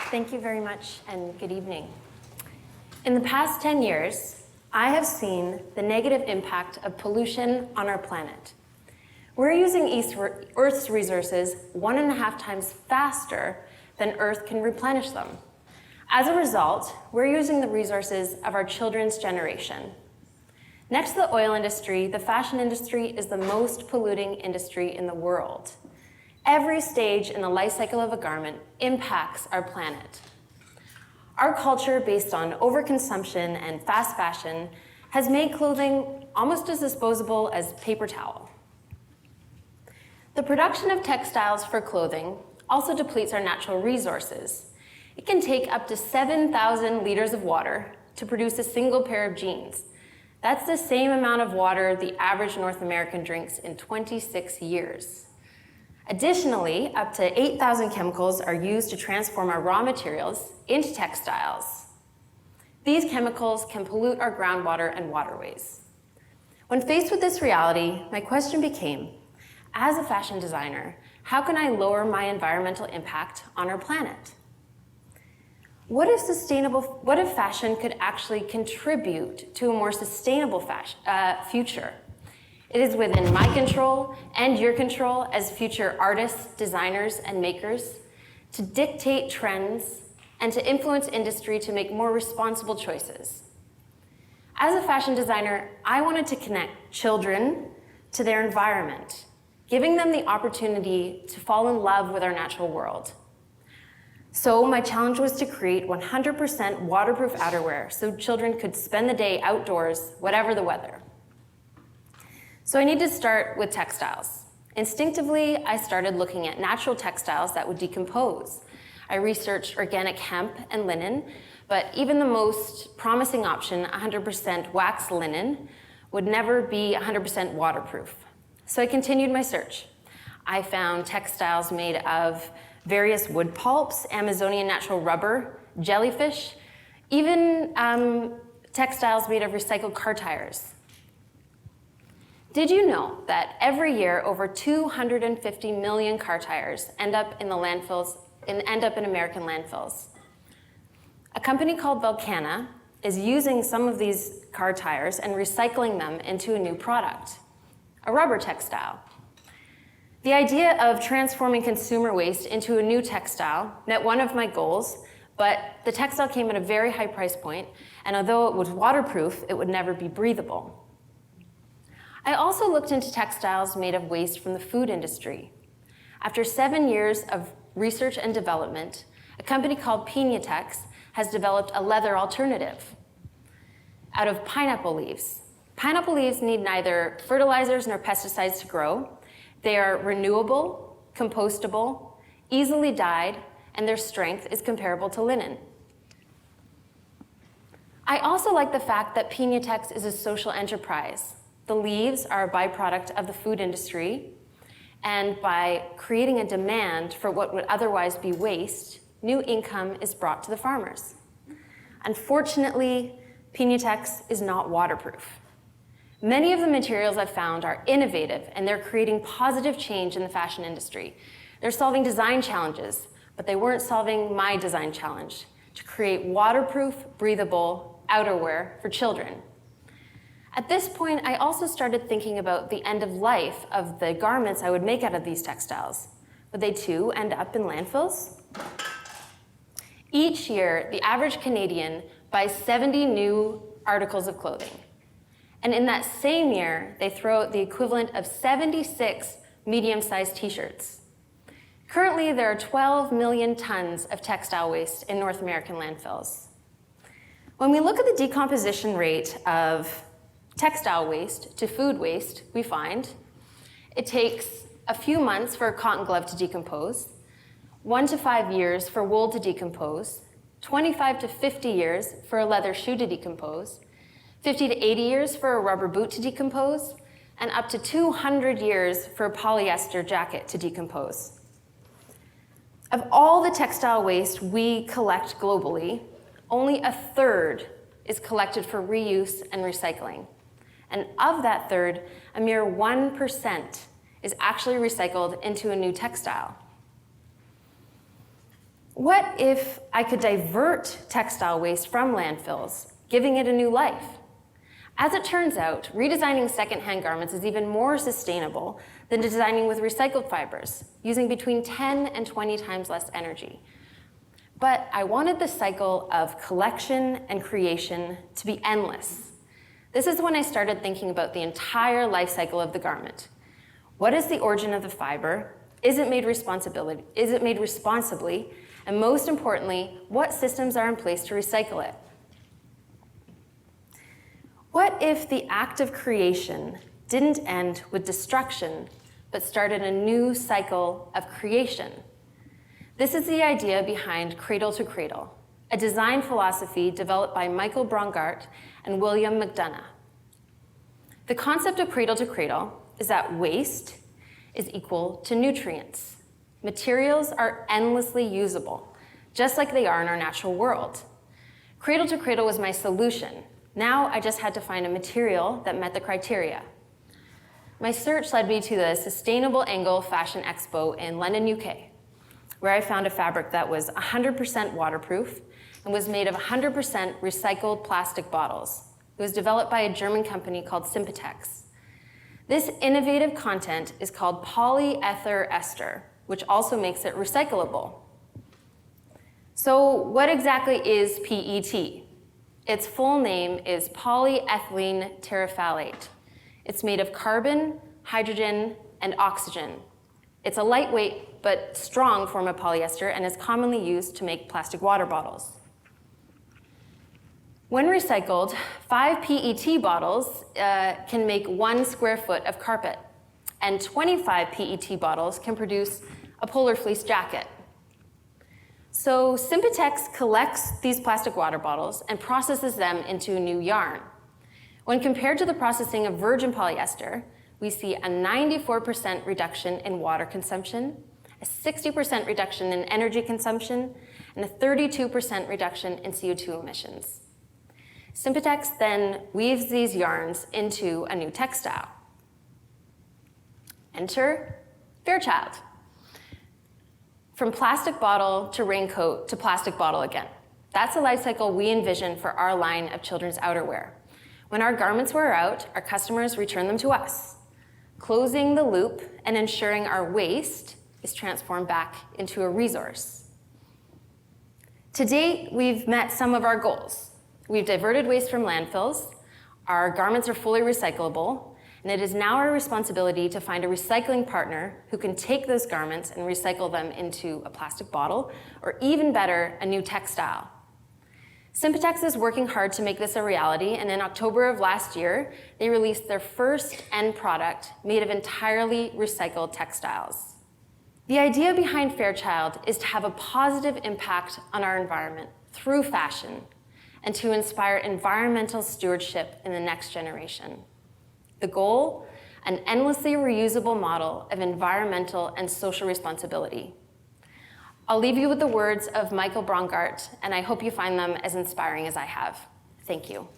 Thank you very much, and good evening. In the past 10 years, I have seen the negative impact of pollution on our planet. We're using Earth's resources 1.5 times faster than Earth can replenish them. As a result, we're using the resources of our children's generation. Next to the oil industry, the fashion industry is the most polluting industry in the world. Every stage in the life cycle of a garment impacts our planet. Our culture, based on overconsumption and fast fashion, has made clothing almost as disposable as paper towel. The production of textiles for clothing also depletes our natural resources. It can take up to 7,000 liters of water to produce a single pair of jeans. That's the same amount of water the average North American drinks in 26 years. Additionally, up to 8,000 chemicals are used to transform our raw materials into textiles. These chemicals can pollute our groundwater and waterways. When faced with this reality, my question became, as a fashion designer, how can I lower my environmental impact on our planet? What if fashion could actually contribute to a more sustainable future? It is within my control and your control as future artists, designers, and makers to dictate trends and to influence industry to make more responsible choices. As a fashion designer, I wanted to connect children to their environment, giving them the opportunity to fall in love with our natural world. So my challenge was to create 100% waterproof outerwear so children could spend the day outdoors, whatever the weather. So I need to start with textiles. Instinctively, I started looking at natural textiles that would decompose. I researched organic hemp and linen, but even the most promising option, 100% wax linen, would never be 100% waterproof. So I continued my search. I found textiles made of various wood pulps, Amazonian natural rubber, jellyfish, even textiles made of recycled car tires. Did you know that every year over 250 million car tires end up in American landfills? A company called Volcana is using some of these car tires and recycling them into a new product, a rubber textile. The idea of transforming consumer waste into a new textile met one of my goals, but the textile came at a very high price point, and although it was waterproof, it would never be breathable. I also looked into textiles made of waste from the food industry. After 7 years of research and development, a company called Pinatex has developed a leather alternative out of pineapple leaves. Pineapple leaves need neither fertilizers nor pesticides to grow. They are renewable, compostable, easily dyed, and their strength is comparable to linen. I also like the fact that Pinatex is a social enterprise. The leaves are a byproduct of the food industry, and by creating a demand for what would otherwise be waste, new income is brought to the farmers. Unfortunately, Pinatex is not waterproof. Many of the materials I've found are innovative, and they're creating positive change in the fashion industry. They're solving design challenges, but they weren't solving my design challenge, to create waterproof, breathable outerwear for children. At this point, I also started thinking about the end of life of the garments I would make out of these textiles. Would they too end up in landfills? Each year, the average Canadian buys 70 new articles of clothing. And in that same year, they throw out the equivalent of 76 medium-sized t-shirts. Currently, there are 12 million tons of textile waste in North American landfills. When we look at the decomposition rate of textile waste to food waste, we find it takes a few months for a cotton glove to decompose, 1 to 5 years for wool to decompose, 25 to 50 years for a leather shoe to decompose, 50 to 80 years for a rubber boot to decompose, and up to 200 years for a polyester jacket to decompose. Of all the textile waste we collect globally, only a third is collected for reuse and recycling. And of that third, a mere 1% is actually recycled into a new textile. What if I could divert textile waste from landfills, giving it a new life? As it turns out, redesigning secondhand garments is even more sustainable than designing with recycled fibers, using between 10 and 20 times less energy. But I wanted the cycle of collection and creation to be endless. This is when I started thinking about the entire life cycle of the garment. What is the origin of the fiber? Is it made responsibly? And most importantly, what systems are in place to recycle it? What if the act of creation didn't end with destruction, but started a new cycle of creation? This is the idea behind Cradle to Cradle, a design philosophy developed by Michael Brongart and William McDonough. The concept of Cradle to Cradle is that waste is equal to nutrients. Materials are endlessly usable, just like they are in our natural world. Cradle to Cradle was my solution. Now I just had to find a material that met the criteria. My search led me to the Sustainable Angle Fashion Expo in London, UK, where I found a fabric that was 100% waterproof and was made of 100% recycled plastic bottles. It was developed by a German company called Sympatex. This innovative content is called polyether ester, which also makes it recyclable. So what exactly is PET? Its full name is polyethylene terephthalate. It's made of carbon, hydrogen, and oxygen. It's a lightweight but strong form of polyester and is commonly used to make plastic water bottles. When recycled, 5 PET bottles can make 1 square foot of carpet, and 25 PET bottles can produce a polar fleece jacket. So Sympatex collects these plastic water bottles and processes them into a new yarn. When compared to the processing of virgin polyester, we see a 94% reduction in water consumption, a 60% reduction in energy consumption, and a 32% reduction in CO2 emissions. Sympatex then weaves these yarns into a new textile. Enter Fairchild. From plastic bottle to raincoat to plastic bottle again. That's the life cycle we envision for our line of children's outerwear. When our garments wear out, our customers return them to us, closing the loop and ensuring our waste is transformed back into a resource. To date, we've met some of our goals. We've diverted waste from landfills, our garments are fully recyclable, and it is now our responsibility to find a recycling partner who can take those garments and recycle them into a plastic bottle, or even better, a new textile. Sympatex is working hard to make this a reality, and in October of last year, they released their first end product made of entirely recycled textiles. The idea behind Fairchild is to have a positive impact on our environment through fashion, and to inspire environmental stewardship in the next generation. The goal, an endlessly reusable model of environmental and social responsibility. I'll leave you with the words of Michael Brongart, and I hope you find them as inspiring as I have. Thank you.